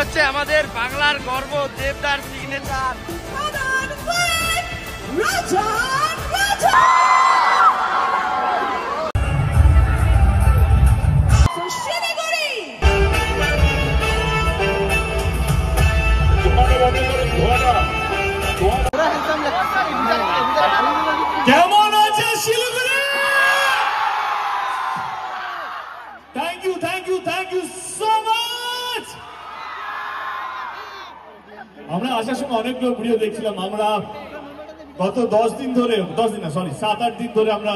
হচ্ছে আমাদের বাংলার গর্ব দেবদার সিগনেচার কেমন আছে Siliguri? Thank you so much. আমরা আসার সময় অনেকগুলো ভিডিও দেখছিলাম। আমরা গত 7-8 দিন ধরে আমরা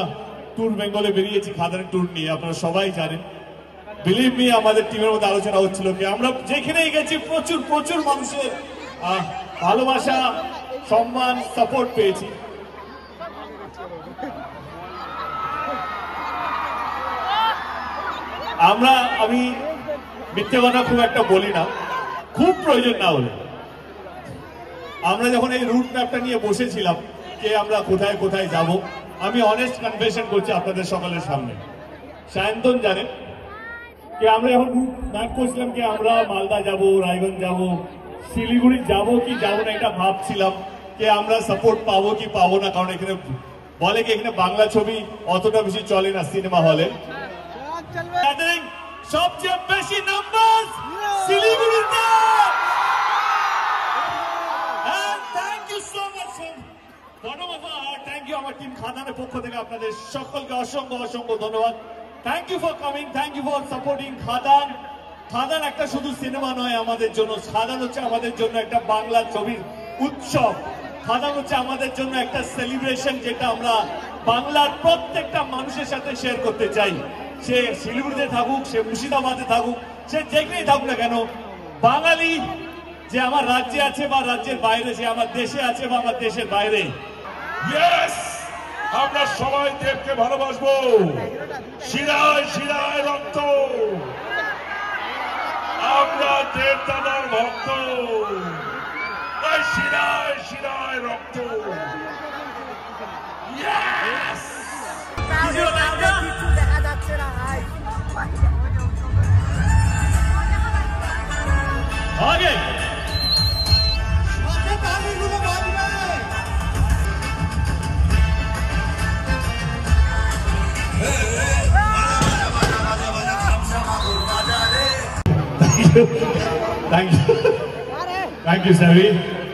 ট্যুর বেঙ্গলে বেরিয়েছি, খাদানের ট্যুর নিয়ে। আপনারা সবাই জানেন, বিলিভ মি, আমাদের টিমের মধ্যে আলোচনা হচ্ছিল কি আমরা যেখানেই গেছি প্রচুর মানুষের ভালোবাসা, সম্মান, সাপোর্ট পেয়েছি। আমি মিথ্যে কথা খুব একটা বলি না, খুব প্রয়োজন না হলে। আমরা যখন এই রুট ম্যাপটা নিয়ে বসেছিলাম যে আমরা কোথায় কোথায় যাব, আমি অনেস্ট কনফেশন করছি আপনাদের সকলের সামনে, সায়ন্তন জানেন যে আমরা যখন রুট ম্যাপ করছিলাম কি আমরা মালদা যাব, রায়গঞ্জ যাব, শিলিগুড়ি যাব কি যাব না, এটা ভাবছিলাম যে আমরা সাপোর্ট পাবো কি পাবো না। কারণ এখানে বলে কি এখানে বাংলা ছবি অতটা বেশি চলে না সিনেমা হলে। সবচেয়ে বেশি নাম্বার শিলিগুড়িতে। Thank you so much, thank you আমার টিম খাদানের পক্ষ থেকে আপনাদের সকলকে অসংখ্য ধন্যবাদ। Thank you for coming, thank you for supporting Khadaan. Khadaan একটা শুধু সিনেমা নয় আমাদের জন্য, খাদান হচ্ছে আমাদের জন্য একটা বাংলা ছবির উৎসব। খাদান হচ্ছে আমাদের জন্য একটা সেলিব্রেশন, যেটা আমরা বাংলার প্রত্যেকটা মানুষের সাথে শেয়ার করতে চাই। সে শিলিগুড়িতে থাকুক, সে মুর্শিদাবাদে থাকুক, সে যেখানেই থাকুক না কেন, বাঙালি যে আমার রাজ্যে আছে বা রাজ্যের বাইরে, যে আমার দেশে আছে বা আমার দেশের বাইরে, আমরা সবাই দেবকে ভালোবাসবো। শিরায় শিরায় রক্ত, আমরা দেব দাদার ভক্ত। শিরায় শিরায় রক্ত। দেখা যাচ্ছে না ভাই। আগে থ্যাংক ইউ স্যারি,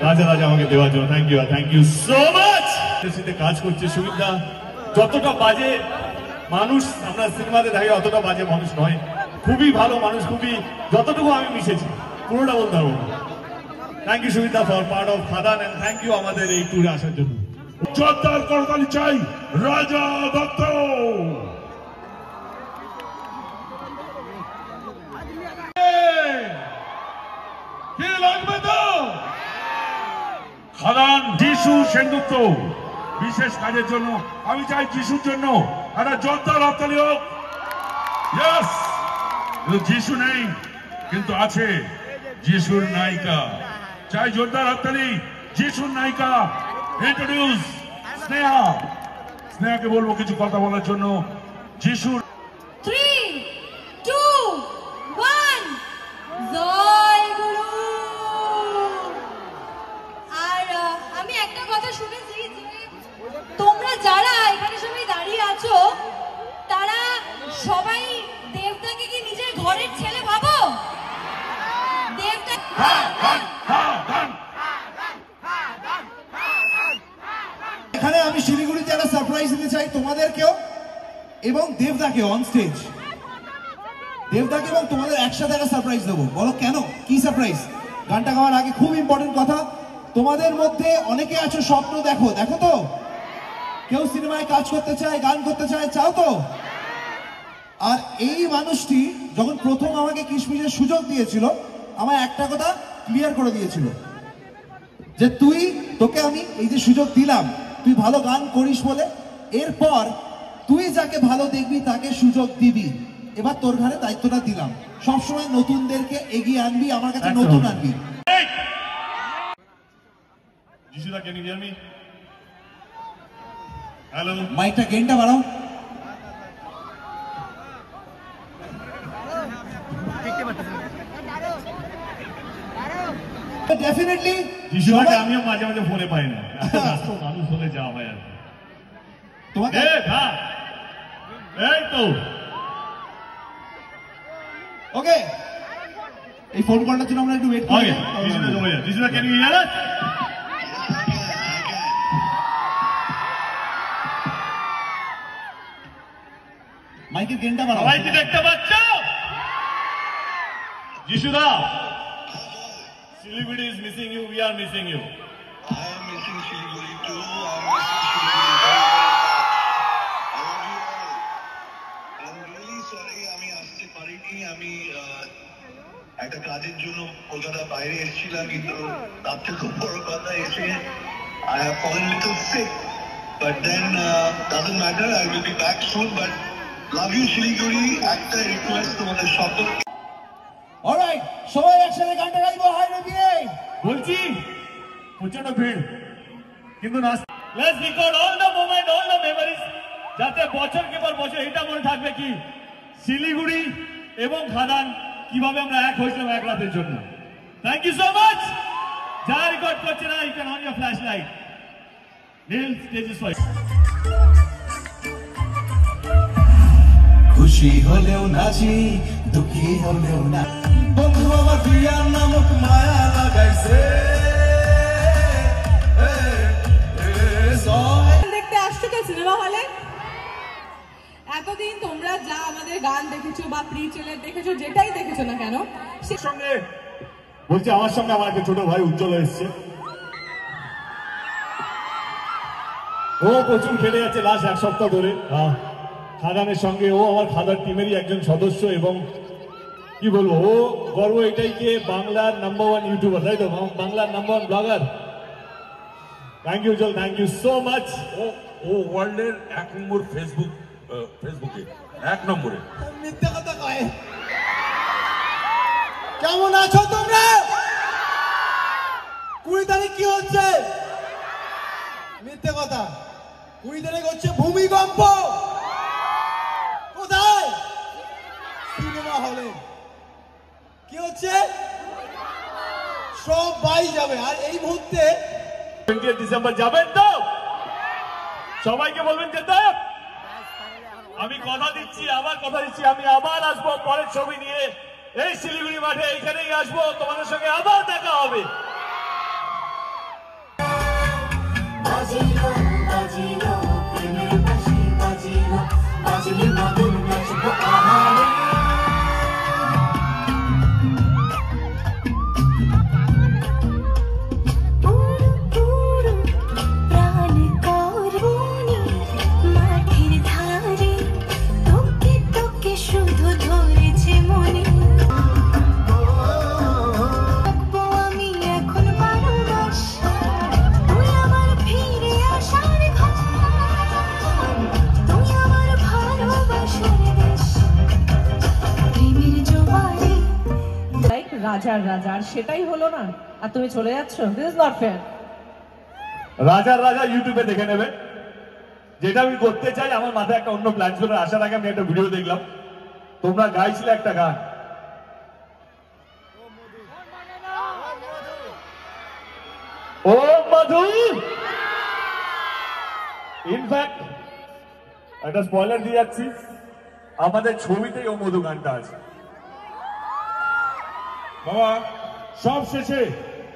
রাজা আমাকে দেওয়ার জন্য থ্যাংক ইউ সো মাচ। কাজ করছে সুবিধা, যতটা বাজে মানুষ আমরা সিনেমাতে দেখি অতটা বাজে মানুষ নয়, খুবই ভালো মানুষ, খুবই, যতটুকু আমি মিশেছি পুরোটা বলতে পারবো না। থ্যাংক ইউ সুবিধা ফর পার্ট অফ খাদান, এন্ড থ্যাংক ইউ আমাদের এই ট্যুরে আসার জন্য। জোরদার করতালি চাই রাজা দত্ত। কি লাগবে তো? খাদান যিশু সেনগুপ্ত বিশেষ কাজের জন্য আমি চাই যিশুর জন্য একটা জোরদার হাততালি হোক। যিশু নেই কিন্তু আছে যিশুর নায়িকা, চাই জোরদার হাততালি যিশুর নায়িকা। ইন্ট্রোডিউস স্নেহাকে বলবো কিছু কথা বলার জন্য। যিশুর 3, 2, 1 জয় গুরু। আর আমি একটা কথা শুনেছি যে তোমরা যারা এখানে সবাই দাঁড়িয়ে আছো তারা সবাই দেবদাকে কি নিজের ঘরের ছেলে ভাবো? দেবদা এখানে আমি শিলিগুড়িতে একটা সারপ্রাইজ দিতে চাই তোমাদেরকেও এবং দেবদাকে অন স্টেজ। দেবদাকে এবং তোমাদের একসাথে একটা সারপ্রাইজ দেবো। বলো কেন, কি সারপ্রাইজ? গানটা গাওয়ার আগে খুব ইম্পর্টেন্ট কথা, তোমাদের মধ্যে অনেকে আছো স্বপ্ন দেখো, দেখো তো? কেউ সিনেমায় কাজ করতে চায়, গান করতে চায়, চাও তো? আর এই মানুষটি যখন প্রথম আমাকে কিশমিশের সুযোগ দিয়েছিল, আমার একটা কথা ক্লিয়ার করে দিয়েছিল যে তোকে আমি এই যে সুযোগ দিলাম, তুই ভালো গান করিস বলে, এরপর তুই যাকে ভালো দেখবি তাকে সুযোগ দিবি। এবার তোর ঘরে দায়িত্বটা দিলাম, সবসময় নতুনদেরকে এগিয়ে আনবি, আমার কাছে নতুন আনবি। হ্যালো, মাইকটা গেনটা বাড়াও। ডেফিনেটলি যিশুদাকে আমিও মাঝে মাঝে ফোনে পাই না, ব্যস্ত মানুষ হলে যাওয়া হয় আর কি। তোমাকে এই তো ওকে, এই ফোন কলটার জন্য আমরা একটু ওয়েট করি। যিশুদা ক্যান ইউ হিয়ার আস? মাইকের গেনটা বাড়াও। সবাই কি দেখতে পাচ্ছ? যিশুদা, Siliguri is missing you, we are missing you. I am missing Siliguri too. I am missing Siliguri. I love you all. I'm really sorry. আমি আসতে পারিনি। আমি একটা কাজের জন্য কলকাতা বাইরে এসেছিলাম, কিন্তু তার থেকে বড় কথা এসে I have fallen a little sick. But then doesn't matter. I will be back soon. But love you Siliguri. একটা রিকোয়েস্ট তোমাদের সকল। অলরাইট, সবাই একসাথে গানটা গাইবো। হাই রেডিয়ে বলছি প্রচন্ড ভিড়, কিন্তু let's record all the moment, all the memories, যাতে বছরকে পর বছর এটা মনে থাকবে কি শিলিগুড়ি এবং খাদান কিভাবে আমরা এক হয়েছিলাম এক রাতের জন্য। Thank you so much. যা রেকর্ড করছে না, you can on your flash light. নীল স্টেজ ইজ ফর। খুশি হলেও নাচি, দুঃখী হলেও না, বন্ধু আমার প্রিয়ার নামক মায়া লাগাইছে। দেখতে আসছো তো সিনেমা হলে? এতদিন তোমরা যা আমাদের গান দেখেছো বা প্রি ট্রেলার দেখেছো, যেটাই দেখেছো না কেন, সঙ্গে বলছি আমার সঙ্গে আমার একটা ছোট ভাই উজ্জ্বল এসছে। ও প্রচুর খেলে যাচ্ছে লাস্ট এক সপ্তাহ ধরে খাদানের সঙ্গে। ও আমার খাদার টিমেরই একজন সদস্য এবং কি বলবো, ও গর্ব এটাই যে বাংলার নাম্বার 1 ইউটিউবার, তাই তো, বাংলার number 1 blogger. Thank you Ujjwal, thank you so much. ও ওয়ার্ল্ডের 1 নম্বর ফেসবুকে 1 নম্বরে। মিথ্যা কথা কয়। কেমন আছো তোমরা? 20 তারিখ কি হচ্ছে? মিথ্যা কথা। 20 তারিখ হচ্ছে ভূমিকম্প। কোথায়? সিনেমা হলে। কি হচ্ছে? সবাই যাবে। আর এই মুহূর্তে 20 ডিসেম্বর যাবেন তো? সবাইকে বলবেন যেতে। আমি কথা দিচ্ছি, আবার কথা দিচ্ছি, আমি আবার আসবো পরের ছবি নিয়ে এই শিলিগুড়ি মাঠে, এইখানেই আসবো, তোমাদের সঙ্গে আবার দেখা হবে। রাজার রাজা, আর সেটাই হলো না, আর তুমি চলে যাচ্ছ। This is not fair. রাজার রাজা ইউটিউবে দেখে নেবে। যেটা আমি করতে চাই, আমার মাথায় একটা অন্য প্ল্যান ছিল। আসার আগে আমি একটা ভিডিও দেখলাম, তোমরা গাইছিলে একটা গান, ও মধু। ইনফ্যাক্ট একটা স্পয়লার দিয়ে যাচ্ছি, আমাদের ছবিতেই ও মধু গানটা আছে। বাবা সব শেষে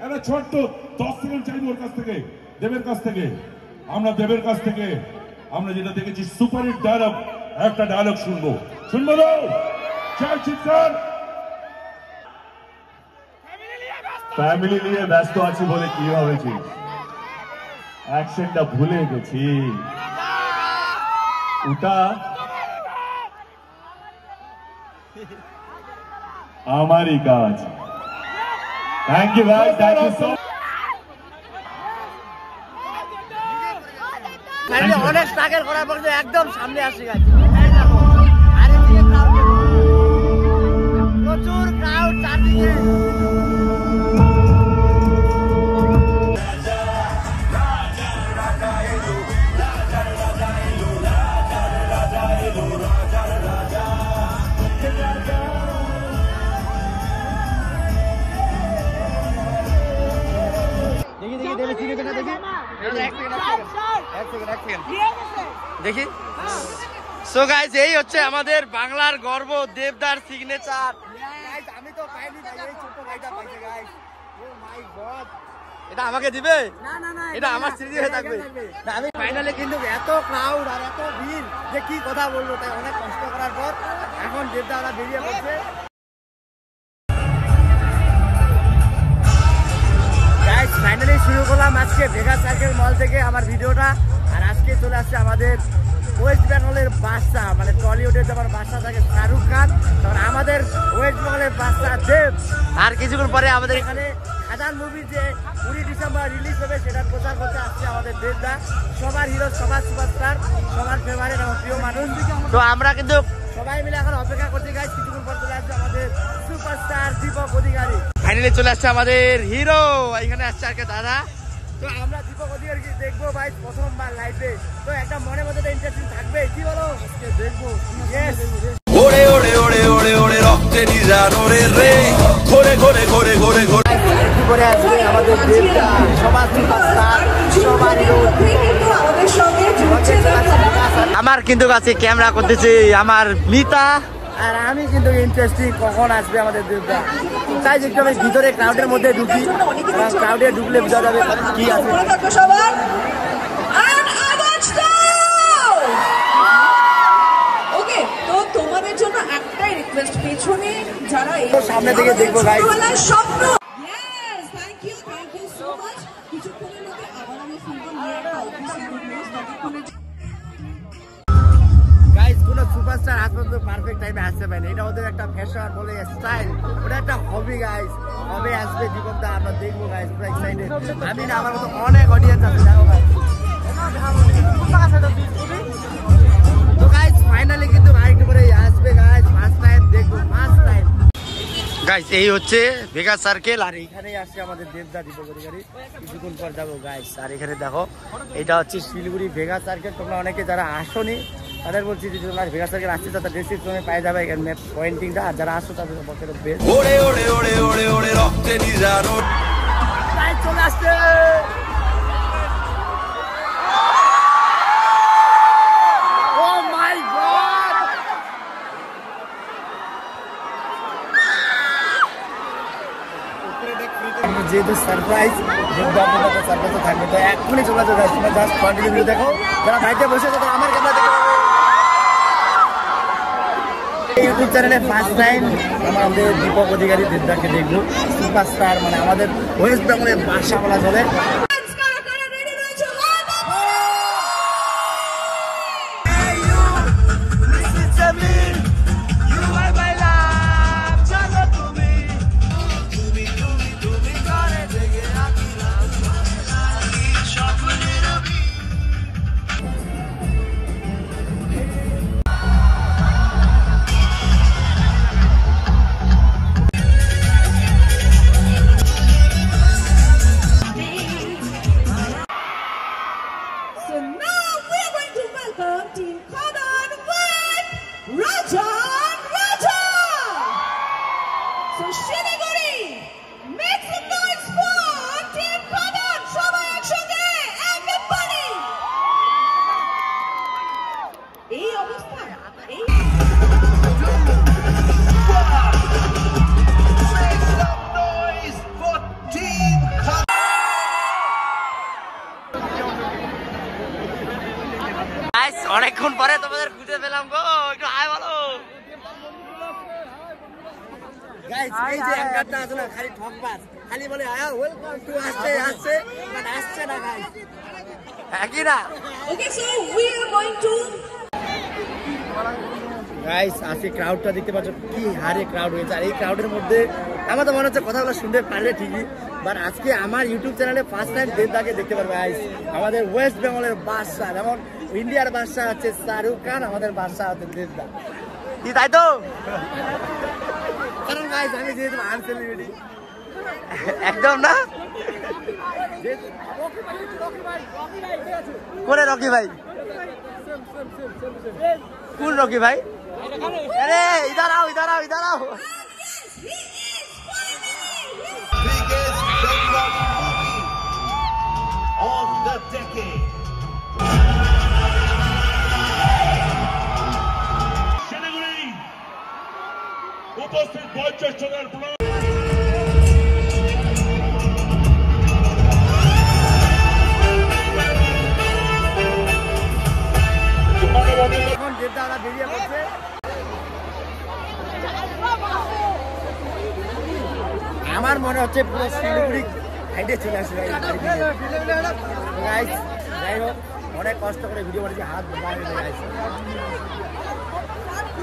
একটা ছোট্ট 10 সেকেন্ড চাইবো ওর কাছ থেকে, দেবের কাছ থেকে। আমরা দেবের কাছ থেকে আমরা যেটা দেখেছি সুপারহিট ডায়লগ, একটা ডায়লগ শুনবো। শুনবো তো? চাই চিৎকার। ফ্যামিলি নিয়ে ব্যস্ত আছি বলে কি হয়েছে, অ্যাকশনটা ভুলে গেছি। ওটা আমারই কাজ। Thank you guys, thank you so. অনেক স্ট্রাগল করার পর একদম সামনে আসে গেছে। প্রচুর ক্রাউড চারদিকে। দেখি। সো গাইস, এই হচ্ছে আমাদের বাংলার গর্ব, দেবদার সিগনেচার। আমি তো পাইনি ভাই, এই ছোট ভাইটা পাইছে গাইস। ও মাই গড, এটা আমাকে দিবে? না এটা আমার স্মৃতি হয়ে থাকবে। আমি ফাইনালি কিন্তু এত ক্রাউড আর এত ভিড় যে কি কথা বলবো, তাই অনেক কষ্ট করার পর এখন দেবদা ওরা বেরিয়ে পড়ছে। গাইস ফাইনালি শুরু করলাম আজকে ভেগাস সার্কেল মল থেকে আমার ভিডিওটা। আর আজকে চলে আসছে আমাদের ওয়েস্ট বেঙ্গলের বাদশা, মানে টলিউডের যেমন বাদশা থাকে শাহরুখ খান, তখন আমাদের ওয়েস্ট বেঙ্গলের বাদশা দেব। আর কিছুক্ষণ পরে আমাদের এখানে খাদান মুভি যে 20 ডিসেম্বর রিলিজ হবে সেটার প্রচার করতে আসছে আমাদের দেবদা। সবার হিরো, সবার সুপারস্টার, সবার ফেভারিট আমার প্রিয় মানুষ। তো আমরা কিন্তু সবাই মিলে এখন অপেক্ষা করতে গাইস, কিছুক্ষণ পর চলে আসছে আমাদের সুপারস্টার দীপক অধিকারী। ফাইনালি চলে আসছে আমাদের হিরো, এখানে আসছে আর কে দাদা। তো আমরা দীপক অধিকারীকে দেখবো ভাই প্রথমবার লাইভে, তো একটা মনের মধ্যে ইন্টারেস্টিং থাকবে, কি বলো? আজকে দেখবো। ইয়েস, ওরে ওরে ওরে ওরে ওরে রক্তে নিজান ওরে রে, ঘরে ঘরে ঘরে ঘরে ঘরে কি করে আসবে আমাদের দেবদা, সবার সুপারস্টার, সবার হিরো। আমার কিন্তু কাছে ক্যামেরা করতেছে আমার মিতা, আর আমি কিন্তু ইন্টারেস্টিং কখন আসবে আমাদের দেবদা। তাই একটু আমি ভিতরে ক্রাউডের মধ্যে ঢুকি, ক্রাউডে ঢুকলে বোঝা যাবে কি আছে। ওকে, তো তোমাদের জন্য একটাই রিকোয়েস্ট, পেছনে যারা সামনে থেকে দেখবো গাইস। স্বপ্ন। Yes, thank you so much. কিছুক্ষণের মধ্যে আবার আমি ফিল্ম নিয়ে গাইস কোন সুপারস্টার আজ পর্যন্ত পারফেক্ট টাইমে আসতে পারেনি, এটা ওদের একটা ফ্যাশন বলে স্টাইল, ওটা একটা হবি গাইস। কবে আসবে দীপকদা আমরা দেখবো গাইস, পুরো এক্সাইটেড। আমি না, আমার মতো অনেক অডিয়েন্স আছে, দেখো গাইস। তো গাইস ফাইনালি কিন্তু আরেকটু করে আসবে গাইস, ফার্স্ট টাইম দেখবো, ফার্স্ট টাইম গাইস। এই হচ্ছে ভেগাস সার্কেল, আর এখানেই আসছে আমাদের দেবদা দীপক অধিকারী। কিছুক্ষণ পর যাবো গাইস। আর এখানে দেখো, এটা হচ্ছে শিলিগুড়ি ভেগাস সার্কেল। তোমরা অনেকে যারা আসোনি তাদের বলছি যে তোমরা ভেগাস সার্কেল আসছে, তাদের ডেসক্রিপশনে পাই যাবে এখানে ম্যাপ পয়েন্টিংটা। আর যারা আসো তাদের পক্ষে বেস্ট। ওরে ওরে ওরে ওরে ওরে রক্তে নিজান চলে আসছে। ও মাই গড, যেহেতু সারপ্রাইজ, সারপ্রাইজ থাকবে, তো এক্ষুনি চলে যাবে। তোমরা জাস্ট কন্টিনিউ ভিডিও দেখো, যারা বাড়িতে বসে আছে আমার ক্যামেরা দেখতে পাবে। ইউটিউব চ্যানেলে ফার্স্ট টাইম আমাদের দীপক অধিকারী দেবদাকে দেখবো, সুপারস্টার, মানে আমাদের ওয়েস্ট বেঙ্গলের বাদশা বলা চলে। অনেকক্ষণ পরে তোমাদের খুঁজে পেলাম গো, একটু হাই বলো। গাইস এই যে অ্যাঙ্কারটা আছে না, খালি ঠকবাজ, খালি বলে আয়া ওয়েলকাম টু, আসছে আসছে, বাট আসছে না গাইস, একই না। Okay, so we are going to guys আজকে ক্রাউডটা দেখতে পাচ্ছ কি হারে ক্রাউড হয়েছে। আর এই ক্রাউডের মধ্যে আমার তো মনে হচ্ছে কথাগুলো শুনতে পারলে ঠিকই, বাট আজকে আমার ইউটিউব চ্যানেলে ফার্স্ট টাইম দেবদাকে দেখতে পারবে গাইস। আমাদের ওয়েস্ট বেঙ্গলের বাদশা, যেমন ইন্ডিয়ার বাদশা হচ্ছে শাহরুখ খান, আমাদের বাদশা হচ্ছে দেবদা। কি তাই তো? কারণ গাইস আমি যেহেতু আনসেলিব্রিটি একদম না। কোনে রকি ভাই? কোন রকি ভাই? আরে ইধার আও, ইধার আও, ইধার আও। on the জ্যেষ্ঠদের প্রণাম। এখন দেবদা বেরিয়ে পড়ছে। আমার মনে হচ্ছে পুরো শিলিগুড়ি হাইটে চলে আসবে। যাই হোক, অনেক কষ্ট করে ভিডিও বানিয়েছি, হাত বাইরে লেগে গেছে।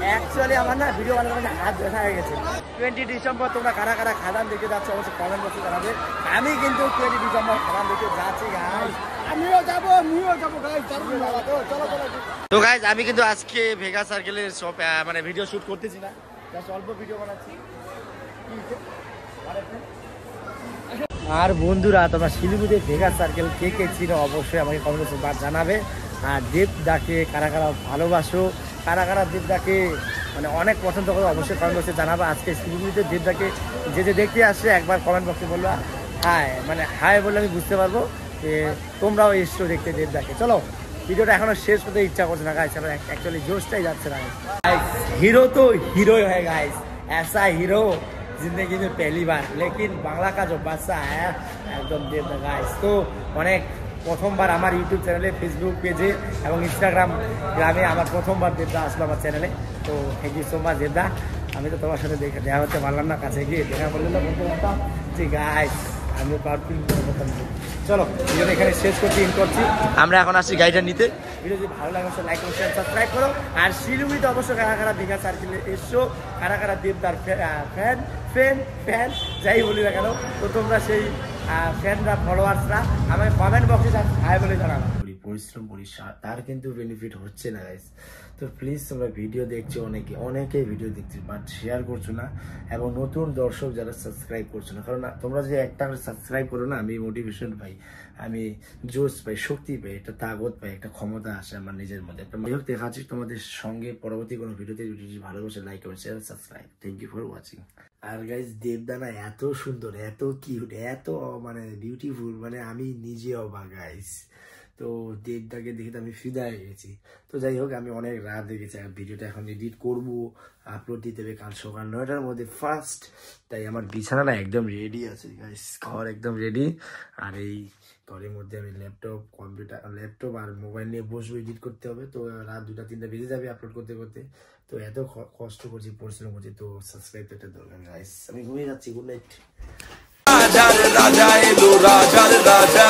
অ্যাকচুয়ালি আমার না ভিডিও বানাতে মানে হাত ব্যথা হয়ে গেছে। 20 ডিসেম্বর তোমরা কারা কারা খাদান দেখে যাচ্ছে অবশ্যই কমেন্ট বক্সে জানাবে। আমি কিন্তু 20 ডিসেম্বর খাদান দেখে যাচ্ছি গাইস। আমিও যাবো গাইস। চলো। তো গাইজ আমি কিন্তু আজকে ভেগা সার্কেলের সব মানে ভিডিও শুট করতেছি না, জাস্ট অল্প ভিডিও বানাচ্ছি। আর বন্ধুরা, তোমরা শিলিগুড়িতে ভেগা সার্কেল কে কে ছিল অবশ্যই আমাকে কমেন্ট বক্সে জানাবে। আর দেবদাকে কারা কারা ভালোবাসো, কারা কারা দেবদাকে মানে অনেক পছন্দ করো অবশ্যই কমেন্ট বক্সে জানাবে। আজকে শিলিগুড়িতে দেবদাকে যে দেখতে আসছে একবার কমেন্ট বক্সে বললো হাই, মানে হাই বললে আমি বুঝতে পারবো যে তোমরাও এসছো দেখতে দেবদাকে। চলো, ভিডিওটা এখনো শেষ করতে ইচ্ছা করছে না গাইস, অ্যাকচুয়ালি জোশটাই যাচ্ছে না গাইস। হিরো তো হিरोई है गाइस, ऐसा हीरो जिंदगी में पहली बार, लेकिन बांग्ला का जो बादशाह है एकदम देवदा गाइस। तो অনেক প্রথমবার আমার ইউটিউব চ্যানেলে, ফেসবুক পেজে এবং ইনস্টাগ্রাম গ্রামে আমার প্রথমবার দেবদা আসলো আমার চ্যানেলে। তো থ্যাংক ইউ সো মাচ দেবদা। আমি তো তোমার সাথে দেখা হতে পারলাম না, কাছে গিয়ে দেখা বললে না বলতে পারতাম যে গাইস আমিও প্রাউড ফিল করতাম। চলো ভিডিওটা এখানে শেষ করছি, ইন করছি। আমরা এখন আসছি গাড়িটা নিতে। ভিডিও যদি ভালো লাগে অবশ্যই লাইক করো, শেয়ার, সাবস্ক্রাইব করো। আর শিলিগুড়িতে অবশ্যই কারা কারা ভেগা সার্কেলে এসছো, কারা কারা দেবদার ফ্যান যাই বলি না কেন, তো তোমরা সেই ফ্যানরা ফলোয়ার্সরা আমাকে কমেন্ট বক্সে হাই বলে জানাবো। পরিশ্রম করি তার কিন্তু বেনিফিট হচ্ছে না গাইস। তো প্লিজ তোমরা ভিডিও দেখছো, অনেকে ভিডিও দেখছো বাট শেয়ার করছো না, এবং নতুন দর্শক যারা সাবস্ক্রাইব করছো না। কারণ তোমরা যে একটা করে সাবস্ক্রাইব করো না, আমি মোটিভেশন পাই, আমি জোশ পাই, শক্তি পাই, একটা তাগত পাই, একটা ক্ষমতা আসে আমার নিজের মধ্যে। একটা দেখাচ্ছি তোমাদের সঙ্গে পরবর্তী কোনো ভিডিওতে। ভিডিওটি ভালোবাসে লাইক করো, share, subscribe. Thank you for watching. আর গাইস দেবদানা এত সুন্দর, এত কিউট, এত মানে বিউটিফুল, মানে আমি নিজে অবাক গাইস। তো দেবদাকে দেখে তো আমি ফিদা হয়ে গেছি। তো যাই হোক, আমি অনেক রাত দেখেছি, ভিডিওটা এখন এডিট করবো, আপলোড দিতে হবে কাল সকাল 9টার মধ্যে ফার্স্ট। তাই আমার বিছানাটা একদম রেডি আছে গাইস, ঘর একদম রেডি। আর এই ঘরের মধ্যে আমি ল্যাপটপ আর মোবাইল নিয়ে বসবো, এডিট করতে হবে। তো রাত 2টা-3টা বেজে যাবে আপলোড করতে করতে। তো এত কষ্ট করছি, পরিশ্রম করছি, তো সাবস্ক্রাইব একটা দরকার গাইস। আমি ঘুমিয়ে যাচ্ছি, গুড নাইট। রাজার রাজা এলো, রাজার রাজা।